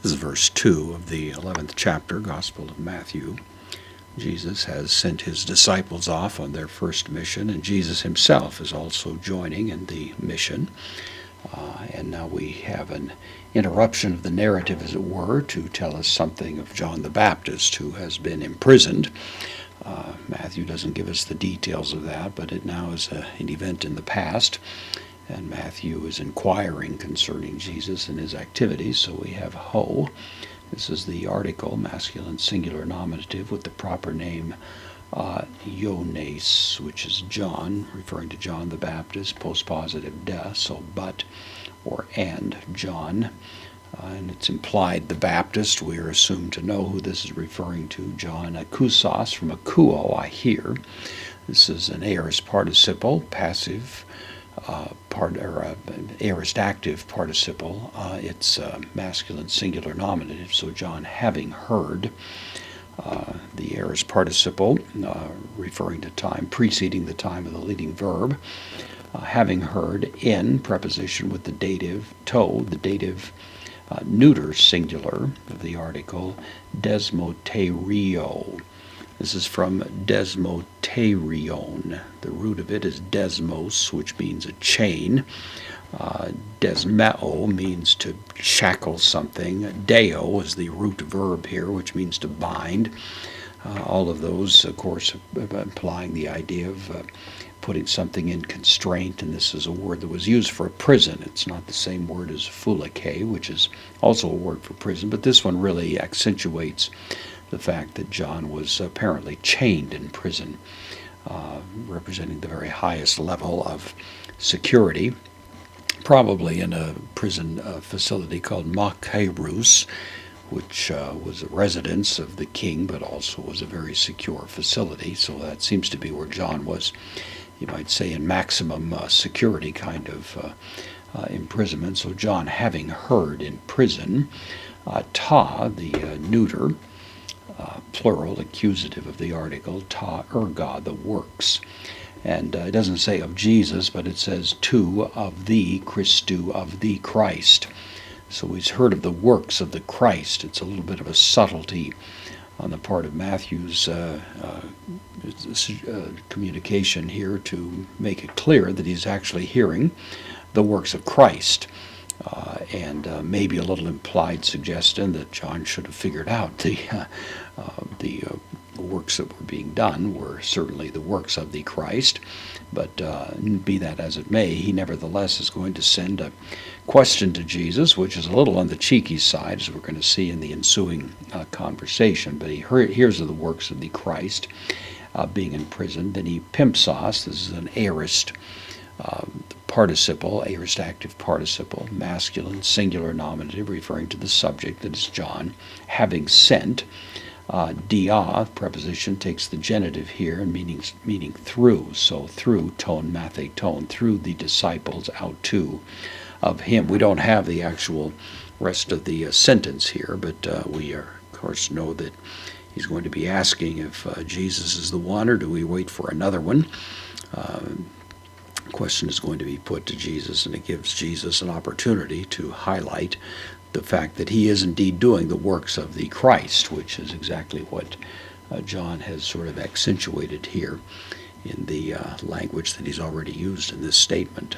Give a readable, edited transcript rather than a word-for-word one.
This is verse 2 of the 11th chapter, Gospel of Matthew. Jesus has sent his disciples off on their first mission, and Jesus himself is also joining in the mission. And now we have an interruption of the narrative, as it were, to tell us something of John the Baptist, who has been imprisoned. Matthew doesn't give us the details of that, but it now is an event in the past, and Matthew is inquiring concerning Jesus and his activities. So we have ho. This is the article, masculine singular nominative, with the proper name Ioannes, which is John, referring to John the Baptist, postpositive de, so but or and John. And it's implied the Baptist. We are assumed to know who this is referring to. John akousos, from akouo, I hear. This is an aorist participle, passive aorist active participle. It's masculine singular nominative. So John, having heard, the aorist participle, referring to time preceding the time of the leading verb. Having heard, in preposition with the dative to, the dative neuter singular of the article desmoterio. This is from desmoterion. The root of it is desmos, which means a chain. Desmeo means to shackle something. Deo is the root verb here, which means to bind. All of those, of course, implying the idea of putting something in constraint, and this is a word that was used for a prison. It's not the same word as phulake, which is also a word for prison, but this one really accentuates the fact that John was apparently chained in prison, representing the very highest level of security, probably in a prison facility called Machaerus, which was a residence of the king, but also was a very secure facility. So that seems to be where John was, you might say, in maximum security kind of imprisonment. So John, having heard in prison, ta, the neuter, plural, accusative of the article, ta erga, the works. And it doesn't say of Jesus, but it says to, of the Christu, of the Christ. So he's heard of the works of the Christ. It's a little bit of a subtlety on the part of Matthew's communication here to make it clear that he's actually hearing the works of Christ. And maybe a little implied suggestion that John should have figured out the works that were being done were certainly the works of the Christ. But be that as it may, he nevertheless is going to send a question to Jesus, which is a little on the cheeky side, as we're going to see in the ensuing conversation. But he hears of the works of the Christ being in prison. Then he pimpsos, this is an aorist participle, aorist active participle, masculine singular nominative, referring to the subject, that is John, having sent. Dia, preposition, takes the genitive here, and meaning through. So through, tone, mathe, tone, through the disciples out to of him. We don't have the actual rest of the sentence here, but we of course know that he's going to be asking if Jesus is the one, or do we wait for another one? Question is going to be put to Jesus, and it gives Jesus an opportunity to highlight the fact that he is indeed doing the works of the Christ, which is exactly what John has sort of accentuated here in the language that he's already used in this statement.